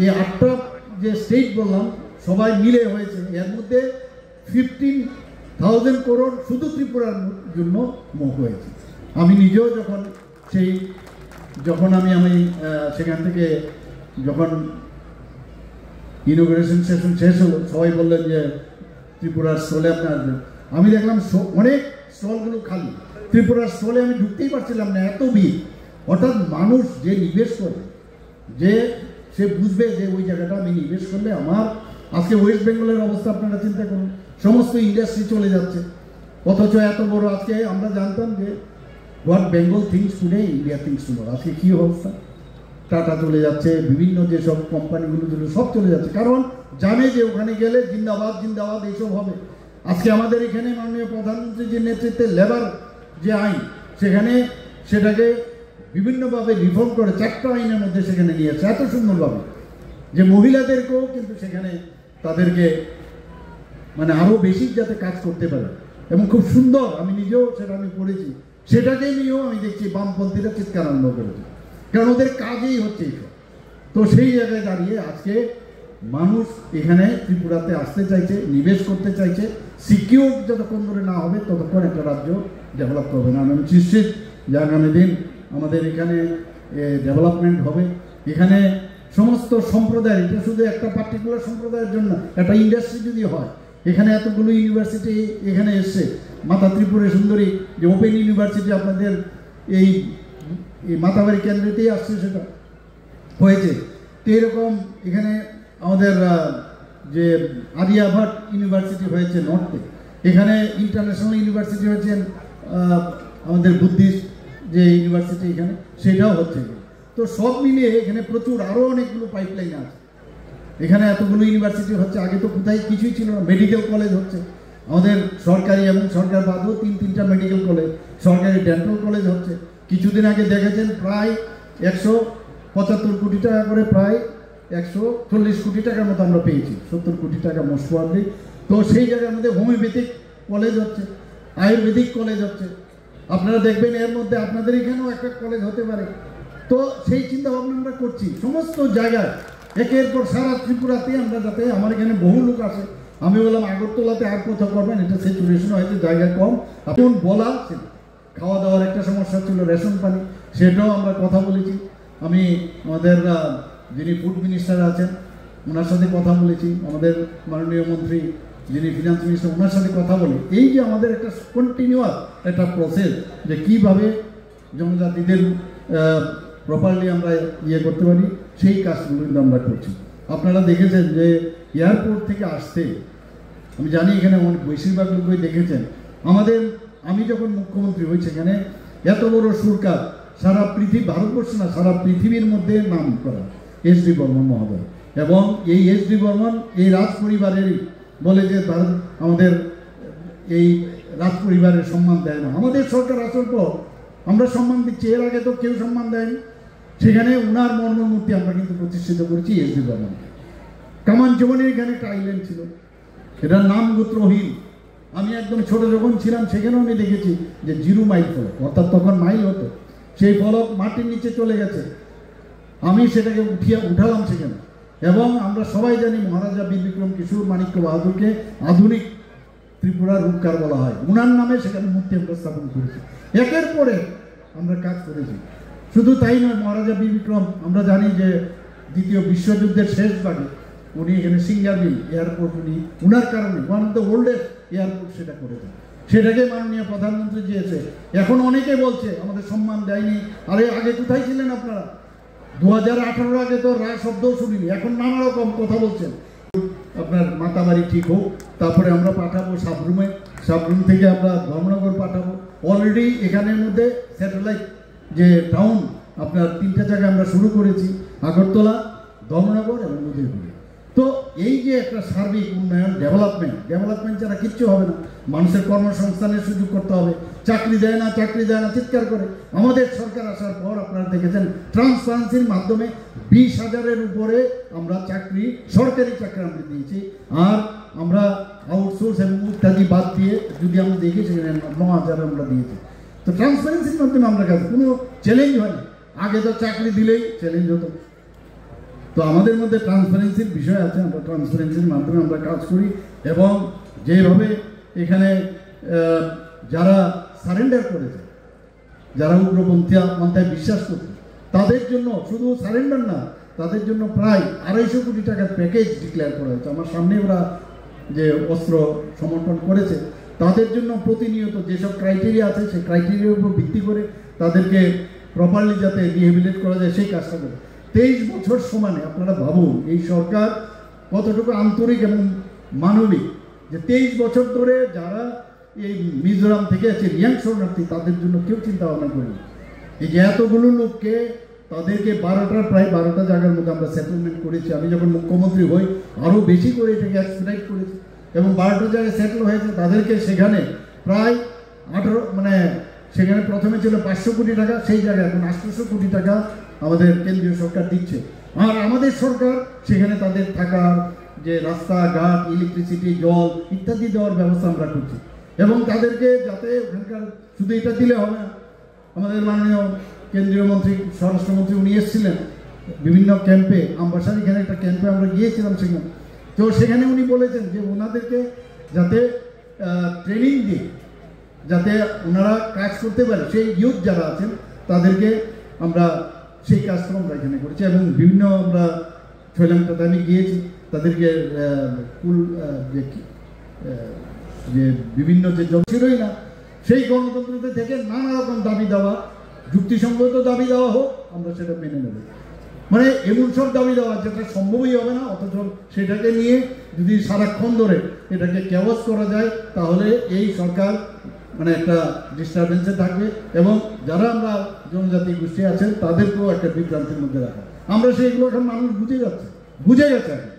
এই 8টা যে স্টেট বললাম সবাই মিলে হয়েছে। এর মধ্যে 15,000 করোড় শুধু ত্রিপুরার জন্য মৌ হয়েছে। আমি নিজেও যখন আমি সেখান থেকে যখন ইনোগ্রেশন সেশন শেষ হলো, সবাই বললেন যে ত্রিপুরার স্টলে আপনি আসবেন। আমি দেখলাম অনেক স্টলগুলো খালি। ত্রিপুরার স্টলে আমি ঢুকতেই পারছিলাম না, এত ভিড়। অর্থাৎ মানুষ যে নিবেশ করে, যে সে বুঝবে যে ওই জায়গাটা আমি নিবেশ করলে আমার, আজকে ওয়েস্ট বেঙ্গলের অবস্থা আপনারা চিন্তা করুন, সমস্ত ইন্ডাস্ট্রি চলে যাচ্ছে। অথচ এত বড়, আজকে আমরা জানতাম যে what Bengal things today India things tomorrow. আজকে কী অবস্থা, টাটা চলে যাচ্ছে, বিভিন্ন যেসব কোম্পানিগুলো সব চলে যাচ্ছে, কারণ জানে যে ওখানে গেলে জিন্দাবাদ জিন্দাবাদ এইসব হবে। আজকে আমাদের এখানে মাননীয় প্রধানমন্ত্রীর যে নেতৃত্বে লেবার যে আইন, সেটাকে বিভিন্নভাবে রিফর্ম করে 4টা আইনের মধ্যে সেখানে নিয়ে আসছে এত সুন্দরভাবে, যে মহিলাদেরকেও কিন্তু সেখানে তাদেরকে মানে আরও বেশি যাতে কাজ করতে পারে, এবং খুব সুন্দর। আমি নিজেও সেটা পড়েছি, সেটাকে নিয়েও আমি দেখছি বামপন্থীরা চিৎকার আরম্ভ করেছে, কারণ ওদের কাজেই হচ্ছে এটা। তো সেই জায়গায় দাঁড়িয়ে আজকে মানুষ এখানে ত্রিপুরাতে আসতে চাইছে, নিবেশ করতে চাইছে। সিকিউর যতক্ষণ ধরে না হবে ততক্ষণ একটা রাজ্য ডেভেলপ করবে না। আমি নিশ্চিত যে আগামী দিন আমাদের এখানে ডেভেলপমেন্ট হবে। এখানে সমস্ত সম্প্রদায়, এটা শুধু একটা পার্টিকুলার সম্প্রদায়ের জন্য, একটা ইন্ডাস্ট্রি যদি হয়, এখানে এতগুলো ইউনিভার্সিটি এখানে এসছে, মাতা ত্রিপুরা সুন্দরী যে ওপেন ইউনিভার্সিটি আপনাদের এই মাতাবাড়ি কেন্দ্রেতেই আসছে, সেটা হয়েছে। তো এরকম এখানে আমাদের যে আরিয়াভাট ইউনিভার্সিটি হয়েছে নর্থে, এখানে ইন্টারন্যাশনাল ইউনিভার্সিটি হয়েছে আমাদের বুদ্ধিস্ট যে ইউনিভার্সিটি এখানে, সেটাও হচ্ছে। তো সব মিলিয়ে এখানে প্রচুর আরও অনেকগুলো পাইপলাইন আছে। এখানে এতগুলো ইউনিভার্সিটি হচ্ছে, আগে তো কোথায় কিছুই ছিল না। মেডিকেল কলেজ হচ্ছে আমাদের সরকারি, এবং সরকার বাদেও 3-3টা মেডিকেল কলেজ, সরকারি ডেন্টাল কলেজ হচ্ছে। কিছুদিন আগে দেখেছেন প্রায় 175 কোটি টাকা করে, প্রায় 140 কোটি টাকার মতো আমরা পেয়েছি, 70 কোটি টাকা মোস্ট প্রবাবলি। তো সেই জায়গার মধ্যে হোমিওপ্যাথিক কলেজ হচ্ছে, আয়ুর্বেদিক কলেজ হচ্ছে। আপনারা দেখবেন এর মধ্যে আপনাদের এখানেও একটা কলেজ হতে পারে। তো সেই চিন্তা ভাবনা আমরা করছি সমস্ত জায়গায়, একের পর সারা ত্রিপুরাতে আমরা, যাতে আমার এখানে বহু লোক আসে। আমি বললাম আগরতলাতে আর কোথাও করবেন, এটা সিচুয়েশন হয়েছে, জায়গা কম। এখন বলা ছিল খাওয়া দাওয়ার একটা সমস্যা ছিল, রেশন পানি, সেটাও আমরা কথা বলেছি। আমি আমাদের যিনি ফুড মিনিস্টার আছেন ওনার সাথে কথা বলেছি, আমাদের মাননীয় মন্ত্রী যিনি ফিনান্স মিনিস্টার ওনার সাথে কথা বলি। এই যে আমাদের একটা কন্টিনিউয়াস একটা প্রসেস, যে কীভাবে জনজাতিদের প্রপারলি আমরা করতে পারি, সেই কাজগুলো কিন্তু আমরা করছি। আপনারা দেখেছেন যে এয়ারপোর্ট থেকে আসতে, আমি জানি এখানে বেশিরভাগ লোকই দেখেছেন, আমি যখন মুখ্যমন্ত্রী হই সেখানে এত বড় সুরকার সারা ভারতবর্ষ না, সারা পৃথিবীর মধ্যে নাম করা এস.ডি. বর্মন মহোদয়। এবং এই এস.ডি. বর্মন এই রাজ পরিবারেরই, বলে যে আমাদের এই রাজ পরিবারের সম্মান দেয় না। আমাদের সরকার আসার পর আমরা সম্মান দিচ্ছি, এর আগে তো কেউ সম্মান দেয়নি। সেখানে উনার মূর্তি আমরা কিন্তু প্রতিষ্ঠিত করেছি এস.ডি. বর্মনকে। কামানজীবনে এখানে একটা আইল্যান্ড ছিল, এটার নাম গোত্রহীন। আমি একদম ছোট যখন ছিলাম সেখানেও আমি দেখেছি যে 0 মাইল ফলক, অর্থাৎ তখন মাইল হতো, সেই ফলক মাটির নিচে চলে গেছে। আমি সেটাকে উঠালাম সেখানে। এবং আমরা সবাই জানি মহারাজা বীর বিক্রম কিশোর মাণিক্য বাহাদুরকে আধুনিক ত্রিপুরার রূপকার বলা হয়, উনার নামে সেখানে মূর্তি আমরা স্থাপন করেছি। একের পরে আমরা কাজ করেছি। শুধু তাই নয়, মহারাজা বীর বিক্রম আমরা জানি যে দ্বিতীয় বিশ্বযুদ্ধের শেষ ভাগে উনি এখানে সিঙ্গারবিল এয়ারপোর্ট উনার কারণে one of the oldest airport সেটা করেছেন। সেটাকে মাননীয় প্রধানমন্ত্রী দিয়েছে। এখন অনেকে বলছে আমাদের সম্মান দেয়নি। আরে আগে কোথায় ছিলেন আপনারা? 2018 আগে তো রায় শব্দও শুনিনি, এখন নানা রকম কথা বলছেন। আপনার মাতাবাড়ি ঠিক হোক, তারপরে আমরা পাঠাবো সাবরুমে, সাবরুম থেকে আমরা ধর্মনগর পাঠাবো। অলরেডি এখানের মধ্যে স্যাটেলাইট যে টাউন আপনার 3টা জায়গায় আমরা শুরু করেছি, আগরতলা, ধর্মনগর এবং উদয়পুরে। তো এই যে একটা সার্বিক উন্নয়ন, ডেভেলপমেন্ট ছাড়া কিচ্ছু হবে না। মানুষের কর্মসংস্থানের সুযোগ করতে হবে। চাকরি দেয় না চিৎকার করে। আমাদের সরকার আসার পর আপনারা দেখেছেন ট্রান্সপারেন্সির মাধ্যমে 20,000-এর উপরে আমরা সরকারি চাকরি আমরা দিয়েছি। আর আমরা আউটসোর্স এবং ইত্যাদি বাদ দিয়ে যদি আমরা দেখি সেখানে 9,000 আমরা দিয়েছি। তো ট্রান্সপারেন্সির মাধ্যমে আমরা কাজ, কোনো চ্যালেঞ্জ হয় না। আগে তো চাকরি দিলেই চ্যালেঞ্জ হতো। তো আমাদের মধ্যে ট্রান্সপারেন্সির বিষয় আছে, আমরা ট্রান্সপারেন্সির মাধ্যমে আমরা কাজ করি। এবং যেভাবে এখানে যারা সারেন্ডার করেছে, যারা উগ্রপন্থায় বিশ্বাস করছে, তাদের জন্য শুধু সারেন্ডার না, তাদের জন্য প্রায় 250 কোটি টাকার প্যাকেজ ডিক্লেয়ার করা হয়েছে। আমার সামনে ওরা যে অস্ত্র সমর্পণ করেছে তাদের জন্য প্রতিনিয়ত যেসব ক্রাইটেরিয়া আছে সেই ক্রাইটেরিয়ার উপর ভিত্তি করে তাদেরকে প্রপারলি যাতে রিহেবিলিট করা যায় সেই কাজটা করে। 23 বছর সমানে আপনারা ভাবুন এই সরকার কতটুকু আন্তরিক এবং মানবিক, যে 23 বছর ধরে যারা এই মিজোরাম থেকে আছে রিয়াং শরণার্থী, তাদের জন্য কেউ চিন্তা ভাবনা করেনি। এই যে এতগুলো লোককে তাদেরকে প্রায় 12টা জায়গার মধ্যে আমরা সেটেলমেন্ট করেছি। আমি যখন মুখ্যমন্ত্রী হই আরও বেশি করে এটাকে এক্সপেডিট করেছি এবং 12টা জায়গায় সেটেল হয়েছে। তাদেরকে সেখানে প্রায় 18 সেখানে প্রথমে ছিল 500 কোটি টাকা, সেই জায়গায় এখন 800 কোটি টাকা আমাদের কেন্দ্রীয় সরকার দিচ্ছে। আর আমাদের সরকার সেখানে তাদের থাকার যে রাস্তাঘাট, ইলেকট্রিসিটি, জল ইত্যাদি দেওয়ার ব্যবস্থা আমরা করছি। এবং তাদেরকে যাতে ওখানকার শুধু এটা দিলে হবে না, আমাদের মাননীয় কেন্দ্রীয় মন্ত্রী, স্বরাষ্ট্রমন্ত্রী উনি এসেছিলেন বিভিন্ন ক্যাম্পে, আমবাসার এখানে একটা ক্যাম্পে আমরা গিয়েছিলাম সেখানে। তো সেখানে উনি বলেছেন যে ওনাদেরকে যাতে ট্রেনিং দিয়ে যাতে ওনারা কাজ করতে পারে, সেই ইউথ যারা আছেন তাদেরকে আমরা সেই কাজটা আমরা এখানে করেছি। এবং বিভিন্ন আমরা ছয়লামটাতে আমি গিয়েছি, তাদেরকে যে বিভিন্ন যে ছিলই না সেই গণতন্ত্রতে থেকে নানা রকম দাবি দেওয়া, যুক্তিসঙ্গত দাবি দেওয়া হোক, আমরা সেটা মেনে নেব। মানে এমন সব দাবি দেওয়া যেটা সম্ভবই হবে না, অথচ সেটাকে নিয়ে যদি সারাক্ষণ ধরে এটাকে ক্যাওয়াস করা যায় তাহলে এই সরকার একটা ডিস্টারবেন্সে থাকবে এবং যারা আমরা জনজাতি গোষ্ঠী আছেন তাদেরকেও একটা বিভ্রান্তির মধ্যে রাখা। আমরা সেইগুলো এখন মানুষ বুঝে গেছে এখন।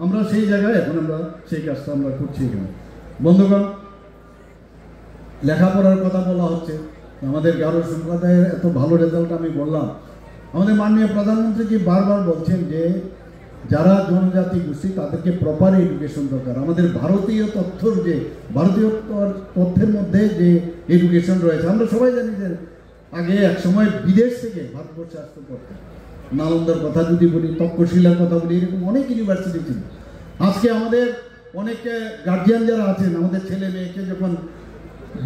আমরা সেই জায়গায় এখন আমরা সেই কাজটা আমরা করছি এখানে। বন্ধুগণ, লেখাপড়ার কথা বলা হচ্ছে, আমাদের গারো সম্প্রদায়ের এত ভালো রেজাল্ট আমি বললাম। আমাদের মাননীয় প্রধানমন্ত্রী বারবার বলছেন যে যারা জনজাতি গোষ্ঠী তাদেরকে প্রপার এডুকেশন দরকার। আমাদের ভারতীয় তথ্যের মধ্যে যে এডুকেশন রয়েছে, আমরা সবাই জানি যে আগে এক সময় বিদেশ থেকে ভারতবর্ষে আসতে পড়তে, নালন্দার কথা যদি বলি, তক্ষশিলার কথা বলি, এরকম অনেক ইউনিভার্সিটি ছিল। আজকে আমাদের অনেক গার্জিয়ান যারা আছেন, আমাদের ছেলে মেয়েকে যখন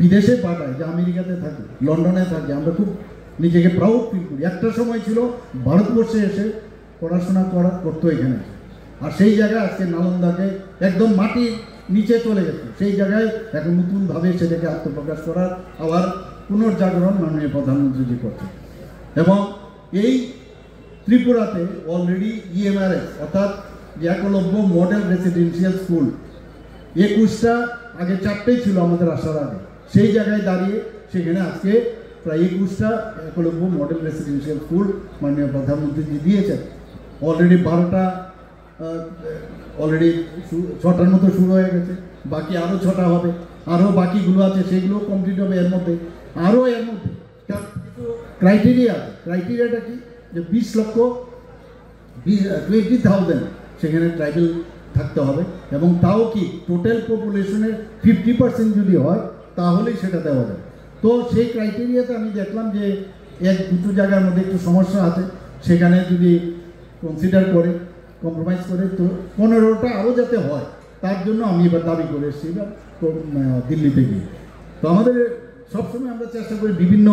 বিদেশে পাঠায়, যে আমেরিকাতে থাকে, লন্ডনে থাকে, আমরা খুব নিজেকে প্রাউড ফিল করি। একটা সময় ছিল ভারতবর্ষে এসে পড়াশোনা করতো এখানে, আর সেই জায়গায় আজকে নালন্দাকে একদম মাটির নিচে চলে গেছে। সেই জায়গায় এখন নতুনভাবে সেটাকে আত্মপ্রকাশ করার আবার পুনর্জাগরণ মাননীয় প্রধানমন্ত্রীজি করছে। এবং এই ত্রিপুরাতে অলরেডি EMRS অর্থাৎ একলব্য মডেল রেসিডেন্সিয়াল স্কুল 21টা, আগে 4টেই ছিল আমাদের আসার আগে, সেই জায়গায় দাঁড়িয়ে সেখানে আজকে প্রায় 21টা একলব্য মডেল রেসিডেন্সিয়াল স্কুল মাননীয় প্রধানমন্ত্রীজি দিয়েছেন। অলরেডি 12টা, অলরেডি 6টার মতো শুরু হয়ে গেছে, বাকি আরও 6টা হবে, আরও বাকিগুলো আছে সেগুলো কমপ্লিট হবে এর মধ্যে। আরও এর মধ্যে ক্রাইটেরিয়াটা কি, যে 20,000 সেখানে ট্রাইবেল থাকতে হবে এবং তাও কি টোটাল পপুলেশনের 50% যদি হয় তাহলেই সেটা দেওয়া যায়। তো সেই ক্রাইটেরিয়াতে আমি দেখলাম যে 1-2 জায়গার মধ্যে একটু সমস্যা আছে, সেখানে যদি কনসিডার করে কম্প্রোমাইজ করে তো 15টা আরও যাতে হয়, তার জন্য আমি এবার দাবি করে এসেছি দিল্লিতে গিয়ে। তো আমাদের সবসময় আমরা চেষ্টা করি বিভিন্ন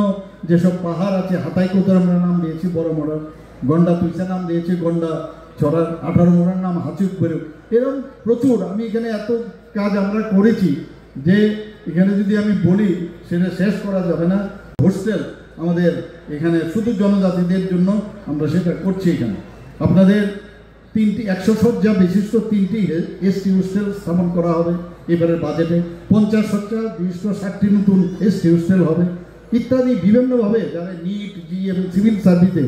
যেসব পাহাড় আছে, হাতাইকোতার আমরা নাম দিয়েছি বড় মোড়ার, গন্ডা তুইসা নাম দিয়েছি, গন্ডা চড়ার 18 মোড়ার নাম হাঁচুক বেরুক, এরকম প্রচুর। আমি এখানে এত কাজ আমরা করেছি যে এখানে যদি আমি বলি সেটা শেষ করা যাবে না। হোস্টেল আমাদের এখানে শুধু জনজাতিদের জন্য আমরা সেটা করছি। এখানে আপনাদের 100 শয্যা বিশিষ্ট 3টি এসটি হোস্টেল স্থাপন করা হবে এবারের বাজেটে। 50 শয্যা 260টি নতুন এসটি হোস্টেল হবে ইত্যাদি। বিভিন্নভাবে যারা নিট, জি এবং সিভিল সার্ভিসে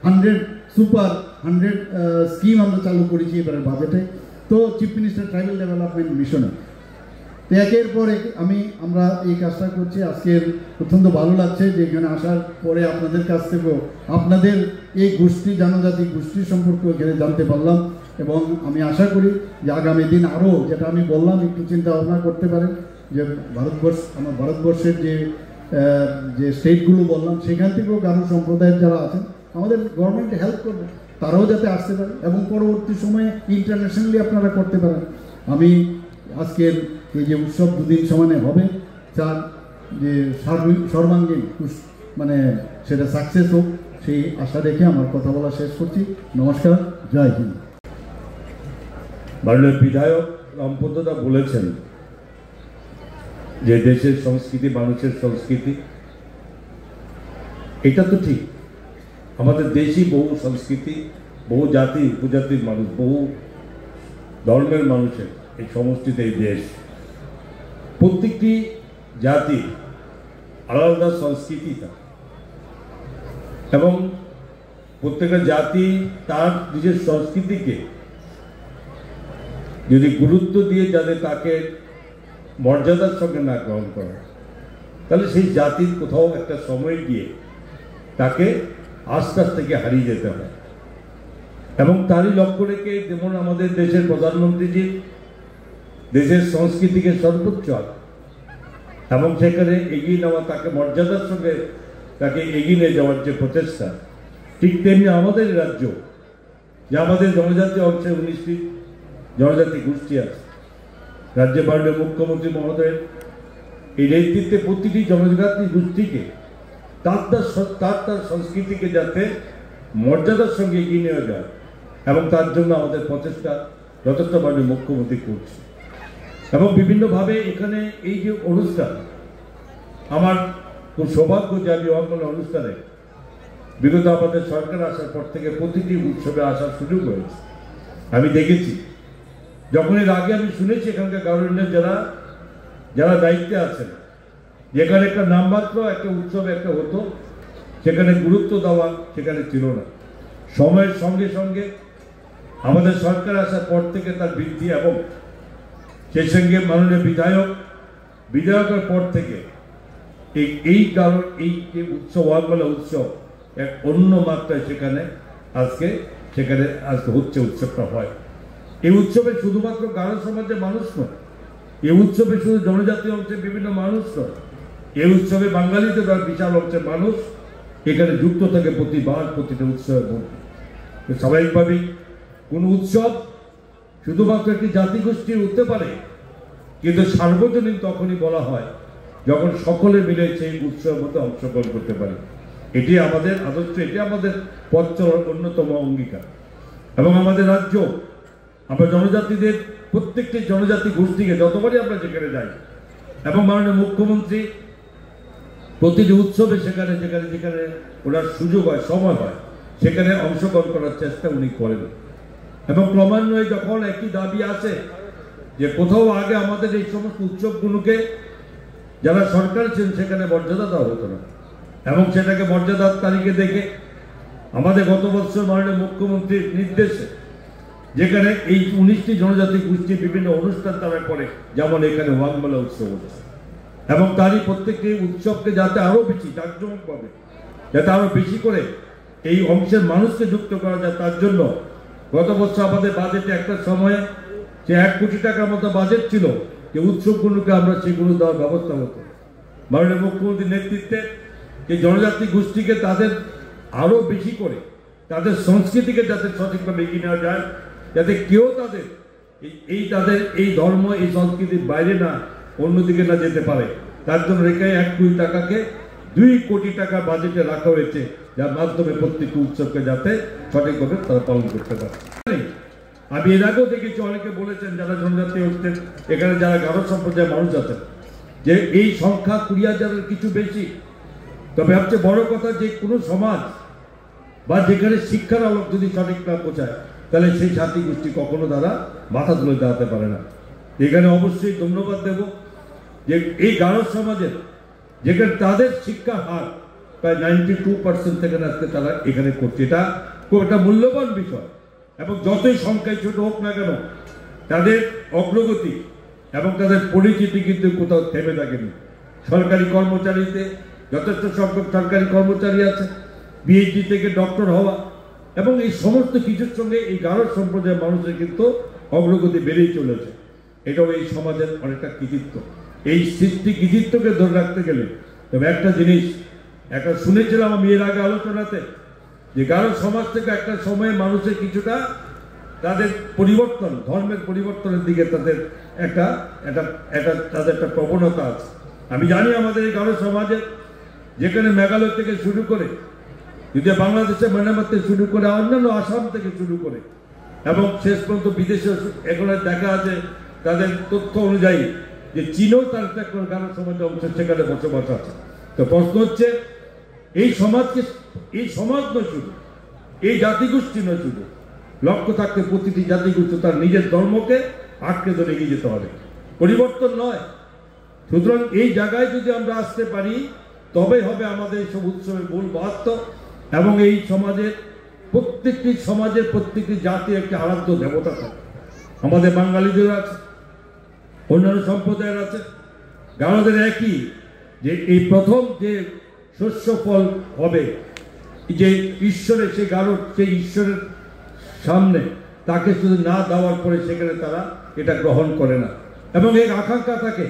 100 সুপার 100 স্কিম আমরা চালু করেছি এবারের বাজেটে। তো চিফ মিনিস্টার ট্রাইবাল ডেভেলপমেন্ট মিশনে তো একের পর এক আমরা এই কাজটা করছি। আজকের অত্যন্ত ভালো লাগছে যে এখানে আসার পরে আপনাদের কাছ থেকেও আপনাদের এই গোষ্ঠী, জনজাতি গোষ্ঠী সম্পর্কে এখানে জানতে পারলাম। এবং আমি আশা করি যে আগামী দিন আরও, যেটা আমি বললাম, একটু চিন্তা ভাবনা করতে পারেন যে আমার ভারতবর্ষের যে স্টেটগুলো বললাম সেখান থেকেও গারো সম্প্রদায়ের যারা আছেন আমাদের গভর্নমেন্টে হেল্প করবে, তারাও যাতে আসতে পারে এবং পরবর্তী সময়ে ইন্টারন্যাশনালি আপনারা করতে পারেন। আমি আজকের এই যে উৎসব 2 দিন সমানে হবে, চার যে সর্বাঙ্গীন মানে সেটা সাকসেস হোক, সেই আশা রেখে আমার কথা বলা শেষ করছি। নমস্কার, জয় হিন্দ। মাননীয় বিধায়ক রামপদদা বলেছেন যে দেশের সংস্কৃতি মানুষের সংস্কৃতি, এটা তো ঠিক। আমাদের দেশই বহু সংস্কৃতি, বহু জাতি উপজাতির মানুষ, বহু ধর্মের মানুষের এই সমষ্টিতে এই দেশ। প্রত্যেকটি জাতি আলাদা সংস্কৃতি থাকে এবং প্রত্যেকটা জাতি তার নিজের সংস্কৃতিকে যদি গুরুত্ব দিয়ে যাতে তাকে মর্যাদার সঙ্গে না গ্রহণ করে, তাহলে সেই জাতির কোথাও একটা সময় গিয়ে তাকে আস্তে আস্তে হারিয়ে যেতে হয়। এবং তারই লক্ষ্য রেখে যেমন আমাদের দেশের প্রধানমন্ত্রীজি দেশের সংস্কৃতিকে সর্বোচ্চ এবং সেখানে এগিয়ে নেওয়া, তাকে মর্যাদার সঙ্গে তাকে এগিয়ে নিয়ে যাওয়ার যে প্রচেষ্টা, ঠিক তেমনি আমাদের রাজ্য, যে আমাদের জনজাতি অংশে 19টি জনজাতি গোষ্ঠী আছে, রাজ্যে মাননীয় মুখ্যমন্ত্রী মহোদয়ের এই নেতৃত্বে প্রতিটি জনজাতি গোষ্ঠীকে তার সংস্কৃতিকে যাতে মর্যাদার সঙ্গে এগিয়ে নেওয়া যায় এবং তার জন্য আমাদের প্রচেষ্টা যথেষ্ট মাননীয় মুখ্যমন্ত্রী করছে। এবং বিভিন্নভাবে এখানে এই যে অনুষ্ঠান, আমার খুব সৌভাগ্য যে আমি অঙ্গন অনুষ্ঠানে বিগত আমাদের সরকার আসার পর থেকে প্রতিটি উৎসবে আসার সুযোগ হয়েছে। আমি দেখেছি, যখন এর আগে আমি শুনেছি এখানকার গভর্নমেন্টের যারা দায়িত্বে আছেন, যেখানে একটা নামমাত্র একটা উৎসব একটা হতো, সেখানে গুরুত্ব দেওয়া সেখানে ছিল না। সময়ের সঙ্গে সঙ্গে আমাদের সরকার আসার পর থেকে তার বৃদ্ধি এবং সেই সঙ্গে মাননীয় বিধায়কের পর থেকে এই কারণ এই যে উৎসব ওয়াগমালা উৎসব এক অন্য মাত্রায় আজকে হচ্ছে, উৎসবটা হয়। এই উৎসবে শুধুমাত্র গারো সমাজের মানুষ নয়, এই উৎসবে শুধু জনজাতি অংশের বিভিন্ন মানুষ নয়, এই উৎসবে বাঙালিদের বিশাল অংশের মানুষ এখানে যুক্ত থাকে প্রতিটা উৎসবের মধ্যে। স্বাভাবিকভাবেই কোনো উৎসব শুধুমাত্র একটি জাতিগোষ্ঠীর হতে পারে, কিন্তু সার্বজনীন তখনই বলা হয় যখন সকলে মিলে সেই উৎসবের মধ্যে অংশগ্রহণ করতে পারে। এটি আমাদের আদর্শ, এটি আমাদের পথ চলার অন্যতম অঙ্গীকার। এবং আমাদের রাজ্য, আমরা জনজাতিদের প্রত্যেকটি জনজাতি গোষ্ঠীকে যতবারই আমরা যেখানে যাই, এবং মাননীয় মুখ্যমন্ত্রী প্রতিটি উৎসবে যেখানে ওনার সুযোগ হয়, সময় হয়, সেখানে অংশগ্রহণ করার চেষ্টা উনি করেন। এবং ক্রমান্বয়ে যখন একটি দাবি আছে যে কোথাও আগে আমাদের এই সমস্ত উৎসবগুলোকে যারা সরকার ছিলেন সেখানে মর্যাদা দেওয়া হতো না, এবং সেটাকে মর্যাদার তালিকে দেখে আমাদের গত বছর মাননীয় মুখ্যমন্ত্রীর নির্দেশে যেখানে এই 19টি জনজাতি গোষ্ঠীর বিভিন্ন অনুষ্ঠান তারা করে, যেমন এখানে ওয়াগমালা উৎসব হচ্ছে, এবং তারই প্রত্যেকটি উৎসবকে যাতে আরো বেশি জাঁকজমক পাবে, যাতে আরো বেশি করে এই অংশের মানুষকে যুক্ত করা যায়, তার জন্য গত বছর আমাদের বাজেটে একটা সময়ে যে 1 কোটি টাকার মতো বাজেট ছিল, যে উৎসবগুলোকে আমরা সেগুলো দেওয়ার ব্যবস্থা হতো। মাননীয় মুখ্যমন্ত্রীর নেতৃত্বে এই জনজাতি গোষ্ঠীকে তাদের আরো বেশি করে তাদের সংস্কৃতিকে যাতে সঠিকভাবে এগিয়ে নেওয়া যায়, যাতে কেউ তাদের এই ধর্ম এই সংস্কৃতির বাইরে না অন্যদিকে না যেতে পারে, তার জন্য রেখে 1 কোটি টাকাকে 2 কোটি টাকা বাজেটে রাখা হয়েছে, যার মাধ্যমে প্রত্যেকটি উৎসবকে যাতে সঠিকভাবে তারা পালন করতে পারে। আমি এর আগেও দেখেছি অনেকে বলেছেন যারা জনজাতি হচ্ছেন, এখানে যারা গারো সম্প্রদায়ের মানুষ আছেন, যে এই সংখ্যা 20,000-এর কিছু বেশি। তবে সবচেয়ে বড় কথা, যে কোনো সমাজ বা যেখানে শিক্ষার আলোক যদি সঠিক না পৌঁছায়, তাহলে সেই জাতি গোষ্ঠী কখনো তারা মাথা তুলে দাঁড়াতে পারে না। এখানে অবশ্যই ধন্যবাদ দেব যে এই গারো সমাজের, যেখানে তাদের শিক্ষার হার প্রায় 92% থেকে আজকে তারা এখানে করছে, এটা খুব একটা মূল্যবান বিষয়। এবং যতই সংখ্যায় ছোট হোক না কেন, তাদের অগ্রগতি এবং তাদের পরিচিতি কিন্তু কোথাও থেমে থাকেনি। সরকারি কর্মচারীতে যথেষ্ট সংখ্যক সরকারি কর্মচারী আছে, পিএইচডি থেকে ডক্টর হওয়া, এবং এই সমস্ত কিছুর সঙ্গে এই গারো সম্প্রদায়ের মানুষের কিন্তু অগ্রগতি বেড়েই চলেছে। এটাও এই সমাজের অনেকটা কৃতিত্ব। এই সৃষ্টি কৃতিত্বকে ধরে রাখতে গেলে তবে একটা জিনিস একটা শুনেছিলাম আমি এর আগে আলোচনাতে, যে গারো সমাজ থেকে একটা সময়ে মানুষের কিছুটা তাদের পরিবর্তন, ধর্মের পরিবর্তনের দিকে তাদের তাদের একটা প্রবণতা আছে। আমি জানি আমাদের এই গারো সমাজে, যেখানে মেঘালয় থেকে শুরু করে, যদি বাংলাদেশে মায়ানমার থেকে শুরু করে, অন্যান্য আসাম থেকে শুরু করে, এবং শেষ পর্যন্ত বিদেশে এখন দেখা আছে তাদের তথ্য অনুযায়ী যে চীনেও তার একটা গারো সমাজের অংশ সেখানে বসবাস আছে। তো প্রশ্ন হচ্ছে, এই সমাজকে, এই সমাজ নয় শুধু, এই জাতিগোষ্ঠী নয় শুধু, লক্ষ্য থাকতে প্রতিটি জাতিগোষ্ঠী তার নিজের ধর্মকে আটকে ধরে এগিয়ে যেতে হবে, পরিবর্তন নয়। সুতরাং এই জায়গায় যদি আমরা আসতে পারি, তবে হবে আমাদের এইসব উৎসবের মূল বাস্তব। এবং এই সমাজের প্রত্যেকটি জাতির একটি আরাধ্য দেবতা থাকে। আমাদের বাঙালিদের আছে, অন্যান্য সম্প্রদায়ের আছে, গারোদের একই, যে এই প্রথম যে শস্য ফল হবে, যে ঈশ্বরের সেই গারো, সেই ঈশ্বরের সামনে তাকে শুধু না দেওয়ার পরে সেখানে তারা এটা গ্রহণ করে না। এবং এই আকাঙ্ক্ষা থাকে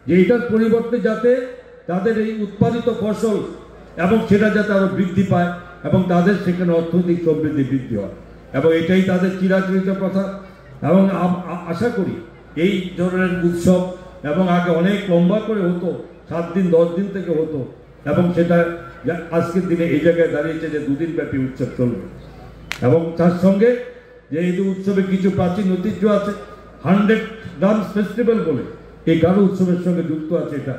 যে এটার পরিবর্তে যাতে তাদের এই উৎপাদিত ফসল এবং সেটা যাতে আরো বৃদ্ধি পায় এবং তাদের সেখানে অর্থনৈতিক সমৃদ্ধি বৃদ্ধি হয়, এবং এটাই তাদের চিরাচরিত কথা। এবং আশা করি এই ধরনের উৎসব, এবং আগে অনেক লম্বা করে হতো, 7 দিন 10 দিন থেকে হতো, এবং সেটা আজকের দিনে এই জায়গায় দাঁড়িয়েছে যে 2 দিন ব্যাপী উৎসব চলবে। এবং তার সঙ্গে যে এই উৎসবে কিছু প্রাচীন ঐতিহ্য আছে, 100 ডান্স ফেস্টিভ্যাল বলে এই গারো উৎসবের সঙ্গে যুক্ত আছে এটা,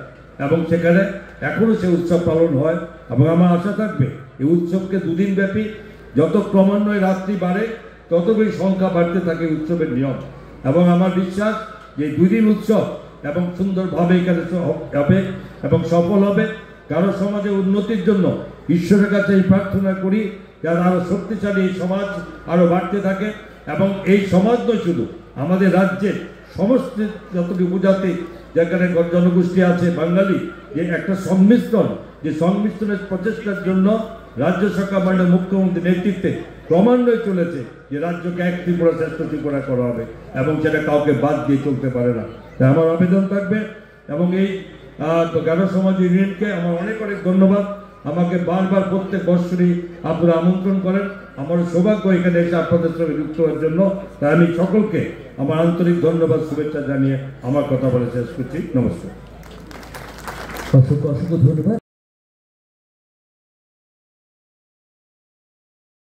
এবং সেখানে এখনো সে উৎসব পালন হয়। এবং আমার আশা থাকবে এই উৎসবকে 2 দিন ব্যাপী, যত ক্রমান্বয়ে রাত্রি বাড়ে তত বেশি সংখ্যা বাড়তে থাকে উৎসবের নিয়ম। এবং আমার বিশ্বাস যে 2 দিন উৎসব এবং সুন্দরভাবে এখানে হবে এবং সফল হবে। গারো সমাজের উন্নতির জন্য ঈশ্বরের কাছে এই প্রার্থনা করি, যারা আরো শক্তিশালী এই সমাজ আরো বাড়তে থাকে, এবং এই সমাজ নয় শুধু, আমাদের রাজ্যের সমস্ত যতটি উপজাতি যেখানে জনগোষ্ঠী আছে বাঙালি, যে একটা সংমিশ্রণ, যে সংমিশ্রণের প্রচেষ্টার জন্য রাজ্য সরকার মাননীয় মুখ্যমন্ত্রীর নেতৃত্বে ক্রমান্বয়ে চলেছে যে রাজ্যকে এক ত্রিপুরা শ্রেষ্ঠ ত্রিপুরা করা হবে, এবং সেটা কাউকে বাদ দিয়ে চলতে পারে না। তাই আমার আবেদন থাকবে, এবং এই গারো সমাজ ইউনিয়নকে আমার অনেক অনেক ধন্যবাদ। আমাকে বারবার প্রত্যেক বৎসরই আপনারা আমন্ত্রণ করেন, আমার সৌভাগ্য এখানে এসে আপনাদের সঙ্গে যুক্ত হওয়ার জন্য। তাই আমি সকলকে আমার আন্তরিক ধন্যবাদ, শুভেচ্ছা জানিয়ে আমার কথা বলে শেষ করছি। নমস্কার। অসংখ্য ধন্যবাদ।